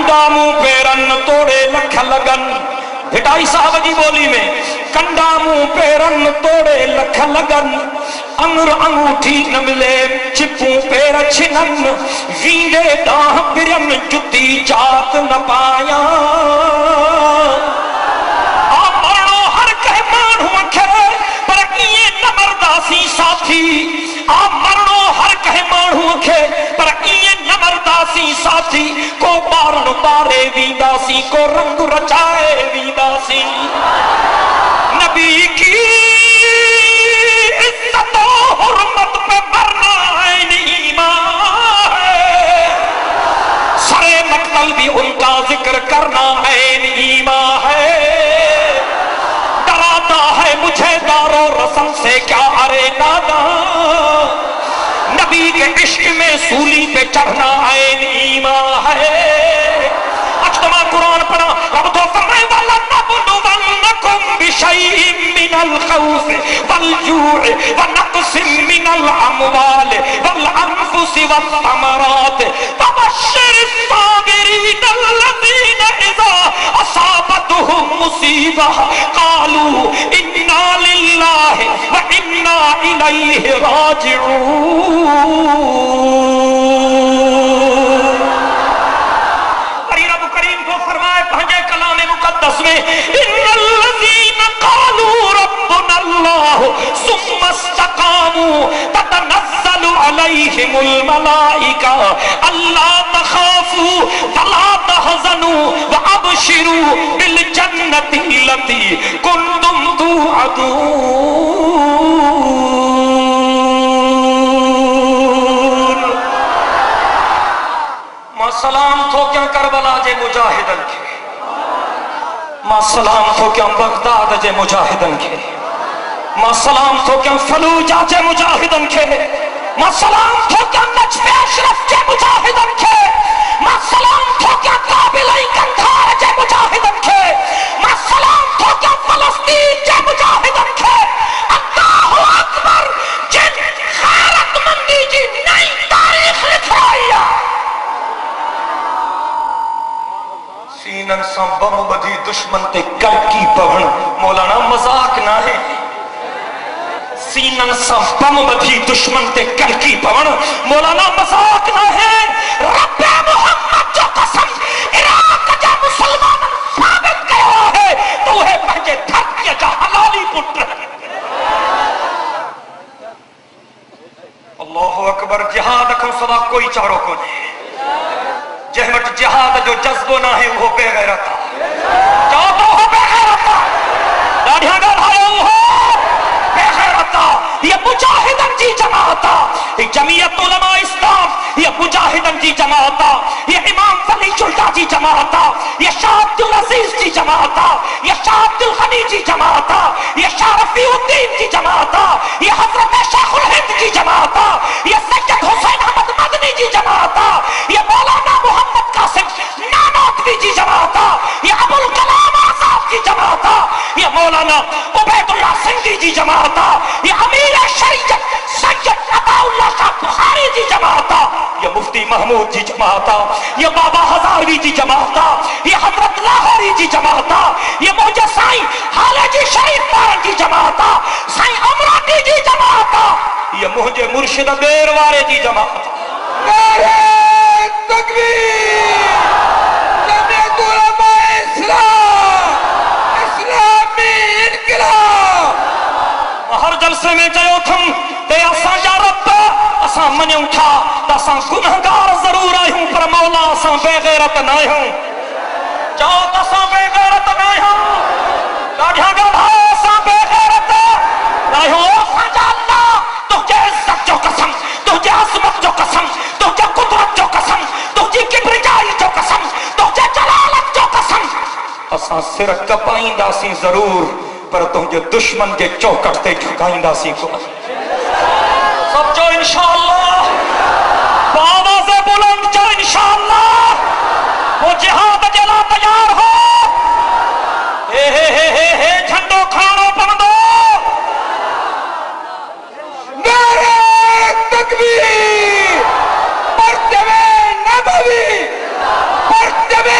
کنڈا منہ پہ رن توڑے لکھ لگن. بھٹائی صاحب جی بولی میں کنڈا منہ پہ رن توڑے لکھ لگن. انگر انگوٹھی نہ ملے چپوں پیر چھنن. ویندے ڈاہ برن جتی جات نہ پایا. آپ مرنو ہر کہے مانو اکھرے پر یہ نہ مرداسی ساتھی. آپ مرنو ہر کہے مانو اکھے پر یہ نہ مرداسی ساتھی. کو بارن بارے وینداسی کو رنگ رچائے وینداسی. نبی کی عزت و حرمت پہ مرنا عین ایمان ہے. سرے مقتل بھی ان کا ذکر کرنا عین ایمان ہے. ڈراتا ہے مجھے دار و رسم سے کیا ارے نادا. نبی کے عشق میں سولی پہ چڑھنا عین ایمان ہے. اجتماع قرآن پڑھا رب تو فرمائے وَلَنَبْلُوَنَّكُمْ بِشَيْءٍ مِّنَ الْخَوْفِ وَالْجُوعِ وَنَقْصٍ مِّنَ الْأَمْوَالِ وَالْأَنفُسِ وَالثَّمَرَاتِ وَبَشِّرِ الصَّابِرِينَ الَّذِينَ إِذَا أَصَابَتْهُمْ مُصِيبَةٌ قَالُوا إِنَّا لِلَّهِ وَإِنَّا إِلَيْهِ رَاجِعُونَ. ان الذين قالوا ربنا الله ثم استقاموا تتنزل عليهم الملائكة ألا تخافوا ولا تحزنوا وأبشروا بالجنة التي كنتم توعدون. ما سلام تھو کیا کربلا جے مجاہدن کے. ما سلام تھو کیا بغداد جے مجاہدن کے. ما سلام تھو کیا فلوجہ جے مجاہدن کے. ما سلام تھو کیا نجف اشرف جے مجاہدن کے. ما سلام تھو کیا قابلِ کندھار جے مجاہدن کے. ما سلام تھو کیا فلسطین جے مجاہدن کے. اللہ اکبر جن غیرت مندی جی نئی تاریخ لکھائی. سینن سا بم بدھی دشمن تے کڑکی پوھن مولانا مذاق نہ ہے. سینن سا بم بدھی دشمن تے کڑکی پوھن مولانا مذاق نہ ہے. رب محمد جو قسم عراق جا مسلمان ثابت کیا ہے تو ہے پہنچے تھک کے جا حلالی پٹر. اللہ اکبر. جہاد کو سوا کوئی چاروں کو نہیں. جہمت جہاد جو جذبو نہ ہے وہ بے غیرت. چاہتا ہو بے غیرت. لاڑیاں گا بھائیوں ہو بے غیرت. یہ مجاہدن جی جماعتا. یہ جمعیت علماء اسلام یہ مجاہدن جی جماعتا. یہ امام ولی اللہ جی جماعتا. یہ شاہ عبد العزیز جی جماعتا. یہ شاہ عبد الغنی جی جماعتا. یہ شاہ رفیع الدین جی جماعتا. یہ حضرت شیخ الہند جی جماعتا. یہ سید حسین احمد مدنی جی جماعتا. یہ مولانا محمد قاسم نانوتوی جی جماعتا. یہ ابو الکلام آزاد جی جماعتا. یہ مولانا عبید اللہ سنگھی جی جماعتا. یہ امیر شریعت سید عطا اللہ شاہ بخاری جی جماعتا. یہ مفتی محمود جی جماعتا. یہ بابا ہزاروی جی جماعتا. یہ حضرت لاہوری جی جماعتا. یہ موجہ سائیں حالہ جی شریف پارن جی جماعتا. سائیں امراٹی جی جماعتا. یہ موجہ مرشد دیر وارے جی جماعتا. نعرہ تکبیر. جمعیت علماء اسلام اسلامی انقلاب. ہر جلسے میں جیو تھم تے اساں جا رب اساں منیوں تھا اساں گنہگار ضرور آئیں پر مولا اساں بے غیرت نہ ہوں. جاؤ اساں بے غیرت نہ ہوں. لاڑیاں گا بھائی اساں بے غیرت نہ ہوں. اساں جا اللہ تجھے عزت جو قسم تجھے عظمت جو قسم تجھے قدرت جو قسم تجھے کبریائی جو قسم تجھے جلالت جو قسم. اساں سر کپائیں سی ضرور پر تجھے دشمن کے چوکٹ تے جھکائیں سی کو. سب جو انشاءاللہ بآواز بلند جو انشاءاللہ وہ جہاد جلا تیار ہو. جھنڈو کھانو پندو. نعرہ تکبیر. مرتبہ نبوی مرتبہ